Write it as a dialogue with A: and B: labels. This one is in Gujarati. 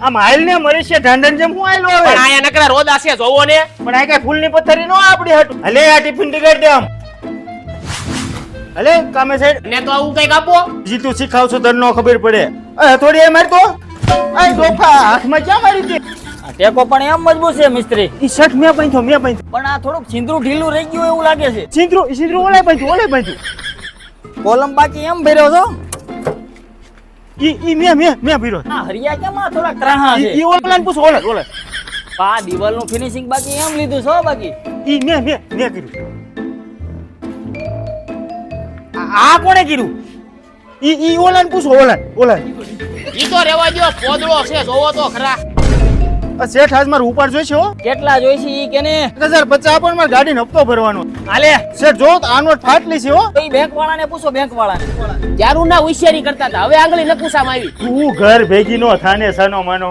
A: આમ હાલ ને મરી છે ઢાંઢન જેમ હું આયલો હવે
B: પણ આયા નકરા રોદા છે જોવો ને.
A: પણ આ કઈ ફૂલની પથ્થરી નો આપડી હાટુ હલે આ ટિફિન ટિકટ દે આમ હલે કામે સાઈડ
B: ને તો આવું કઈક આપો.
A: જીતું શીખાવશું તને નો ખબર પડે થોડી એ માર તો આ ડોફા હાથમાં ક્યાં મારી છે
C: આ ટેકો પણ એમ મજબૂત છે મિસ્ત્રી.
A: ઈ શર્ટ મેં બાંધ્યો
C: પણ આ થોડુંક છિંદરું ઢીલું રહી ગયું એવું લાગે છે.
A: સિંદરું ઓલે બાંધ્યું
C: કોલમ બાકી એમ ભર્યો છો.
A: ઈ મેં ભીરો
C: આ હરિયા કેમ આ થોડા ત્રાહા છે.
A: ઈ ઓલાને પૂછ ઓલે
C: આ દિવાલનું ફિનિશિંગ બાકી એમ લીધું છો બાકી.
A: ઈ મેં કર્યું આ કોણે કર્યું ઈ ઓલાને પૂછો ઓલા
B: ઈ તો રેવા દો પોદળો છે જોવો તો ખરા.
A: શેઠ આજ મારે ઉપાડ જોઈશે હો
C: કેટલા જોઈશે ઈ કે ને
A: 1050 આપો ને મારે ગાડીનો હપ્તો ભરવાનો હાલે શેઠ જો તો આ નોટ ફાટલી છે હો
C: તો ઈ બેંક વાળાને પૂછો બેંક વાળાને.
B: ત્યારું ના હોશિયારી કરતા હતા હવે આંગળી નકુસામાં આવી.
A: તું ઘર ભેગી નો થાને સનો માનો